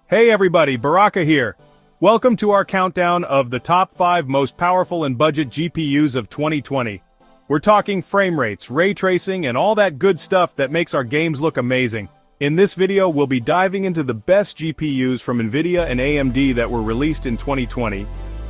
Hey everybody, Baraka here. Welcome to our countdown of the top 5 most powerful and budget GPUs of 2020. We're talking frame rates, ray tracing, and all that good stuff that makes our games look amazing. In this video, we'll be diving into the best GPUs from Nvidia and AMD that were released in 2020.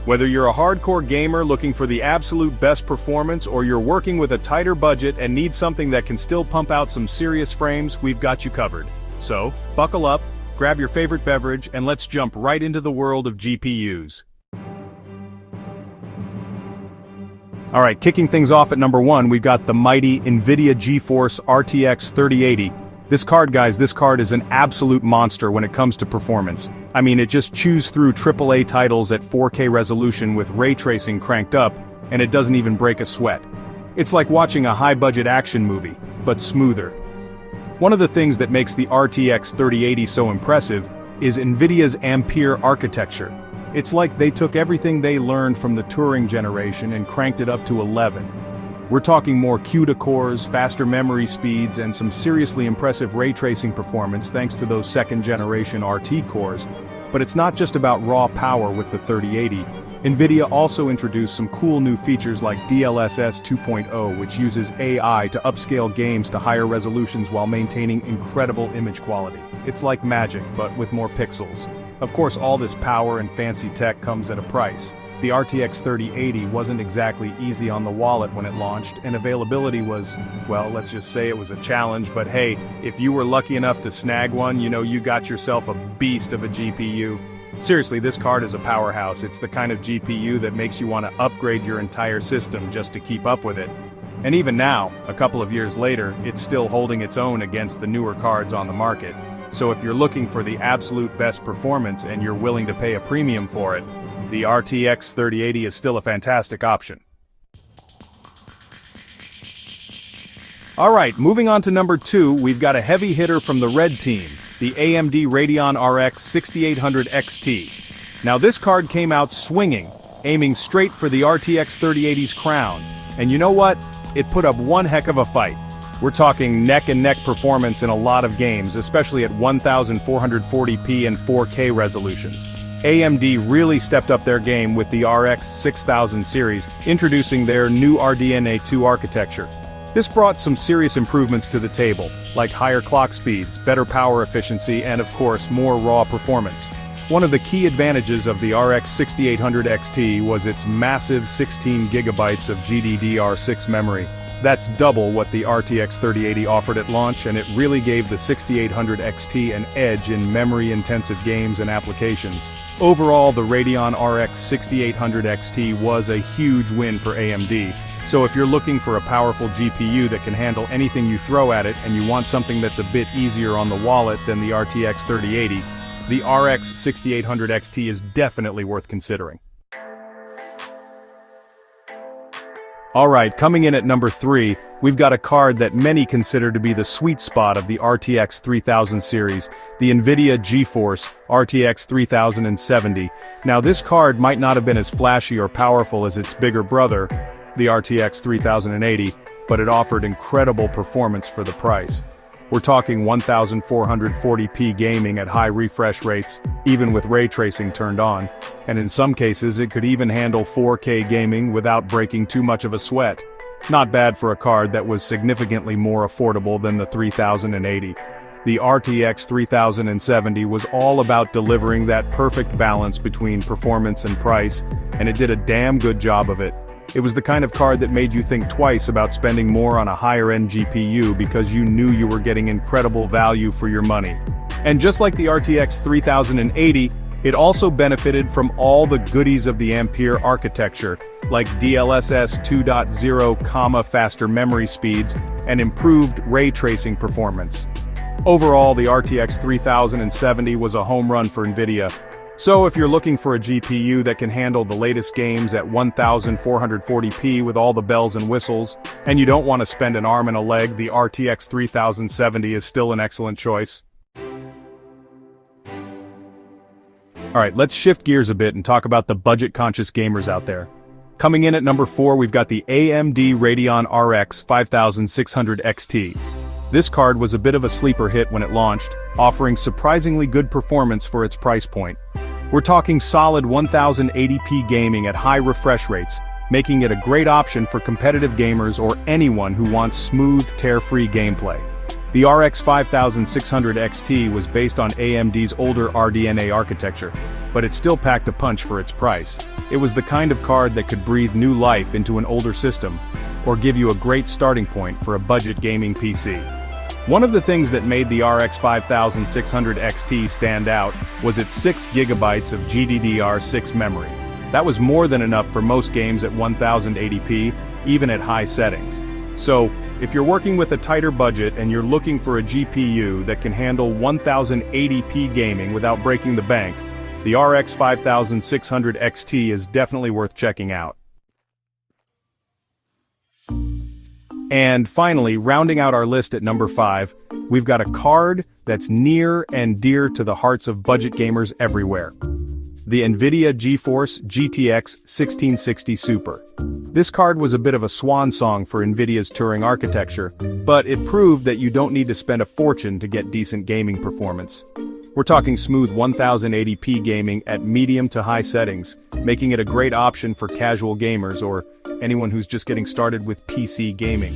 Whether you're a hardcore gamer looking for the absolute best performance or you're working with a tighter budget and need something that can still pump out some serious frames, we've got you covered. So, buckle up, grab your favorite beverage, and let's jump right into the world of GPUs. Alright, kicking things off at number 1, we've got the mighty Nvidia GeForce RTX 3080. This card is an absolute monster when it comes to performance. I mean, it just chews through AAA titles at 4K resolution with ray tracing cranked up, and it doesn't even break a sweat. It's like watching a high-budget action movie, but smoother. One of the things that makes the RTX 3080 so impressive is Nvidia's Ampere architecture. It's like they took everything they learned from the Turing generation and cranked it up to 11. We're talking more CUDA cores, faster memory speeds, and some seriously impressive ray tracing performance thanks to those second-generation RT cores. But it's not just about raw power with the 3080. Nvidia also introduced some cool new features like DLSS 2.0, which uses AI to upscale games to higher resolutions while maintaining incredible image quality. It's like magic, but with more pixels. Of course, all this power and fancy tech comes at a price. The RTX 3080 wasn't exactly easy on the wallet when it launched, and availability was, well, let's just say it was a challenge, but hey, if you were lucky enough to snag one, you got yourself a beast of a GPU. Seriously, this card is a powerhouse. It's the kind of GPU that makes you want to upgrade your entire system just to keep up with it. And even now, a couple of years later, it's still holding its own against the newer cards on the market. So if you're looking for the absolute best performance and you're willing to pay a premium for it, the RTX 3080 is still a fantastic option. Alright, moving on to number 2, we've got a heavy hitter from the red team, the AMD Radeon RX 6800 XT. Now this card came out swinging, aiming straight for the RTX 3080's crown. And you know what? It put up one heck of a fight. We're talking neck-and-neck performance in a lot of games, especially at 1440p and 4K resolutions. AMD really stepped up their game with the RX 6000 series, introducing their new RDNA 2 architecture. This brought some serious improvements to the table, like higher clock speeds, better power efficiency, and of course, more raw performance. One of the key advantages of the RX 6800 XT was its massive 16GB of GDDR6 memory. That's double what the RTX 3080 offered at launch, and it really gave the 6800 XT an edge in memory-intensive games and applications. Overall, the Radeon RX 6800 XT was a huge win for AMD. So if you're looking for a powerful GPU that can handle anything you throw at it and you want something that's a bit easier on the wallet than the RTX 3080, the RX 6800 XT is definitely worth considering. Alright, coming in at number 3, we've got a card that many consider to be the sweet spot of the RTX 3000 series, the Nvidia GeForce RTX 3070. Now this card might not have been as flashy or powerful as its bigger brother, the RTX 3080, but it offered incredible performance for the price. We're talking 1440p gaming at high refresh rates, even with ray tracing turned on, and in some cases it could even handle 4K gaming without breaking too much of a sweat. Not bad for a card that was significantly more affordable than the 3080. The RTX 3070 was all about delivering that perfect balance between performance and price, and it did a damn good job of it. It was the kind of card that made you think twice about spending more on a higher-end GPU because you knew you were getting incredible value for your money. And just like the RTX 3080, it also benefited from all the goodies of the Ampere architecture, like DLSS 2.0, faster memory speeds, and improved ray tracing performance. Overall, the RTX 3070 was a home run for Nvidia. So if you're looking for a GPU that can handle the latest games at 1440p with all the bells and whistles, and you don't want to spend an arm and a leg, the RTX 3070 is still an excellent choice. Alright, let's shift gears a bit and talk about the budget-conscious gamers out there. Coming in at number 4, we've got the AMD Radeon RX 5600 XT. This card was a bit of a sleeper hit when it launched, offering surprisingly good performance for its price point. We're talking solid 1080p gaming at high refresh rates, making it a great option for competitive gamers or anyone who wants smooth, tear-free gameplay. The RX 5600 XT was based on AMD's older RDNA architecture, but it still packed a punch for its price. It was the kind of card that could breathe new life into an older system, or give you a great starting point for a budget gaming PC. One of the things that made the RX 5600 XT stand out was its 6GB of GDDR6 memory. That was more than enough for most games at 1080p, even at high settings. So, if you're working with a tighter budget and you're looking for a GPU that can handle 1080p gaming without breaking the bank, the RX 5600 XT is definitely worth checking out. And finally, rounding out our list at number 5, we've got a card that's near and dear to the hearts of budget gamers everywhere. The Nvidia GeForce GTX 1660 Super. This card was a bit of a swan song for Nvidia's Turing architecture, but it proved that you don't need to spend a fortune to get decent gaming performance. We're talking smooth 1080p gaming at medium to high settings, making it a great option for casual gamers or anyone who's just getting started with PC gaming.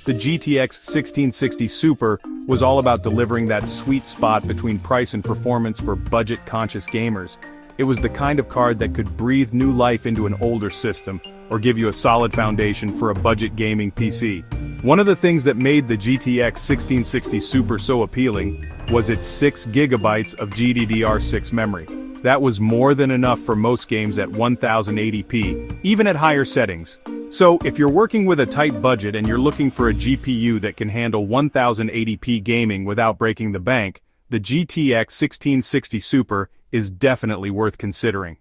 The GTX 1660 Super was all about delivering that sweet spot between price and performance for budget-conscious gamers. It was the kind of card that could breathe new life into an older system, or give you a solid foundation for a budget gaming PC. One of the things that made the GTX 1660 Super so appealing was its 6GB of GDDR6 memory. That was more than enough for most games at 1080p, even at higher settings. So, if you're working with a tight budget and you're looking for a GPU that can handle 1080p gaming without breaking the bank, the GTX 1660 Super is definitely worth considering.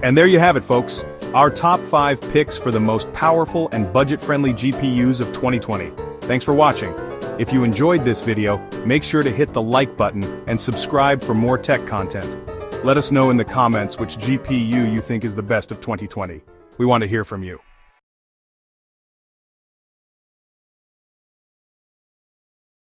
And there you have it, folks. Our top 5 picks for the most powerful and budget-friendly GPUs of 2020. Thanks for watching. If you enjoyed this video, make sure to hit the like button and subscribe for more tech content. Let us know in the comments which GPU you think is the best of 2020. We want to hear from you.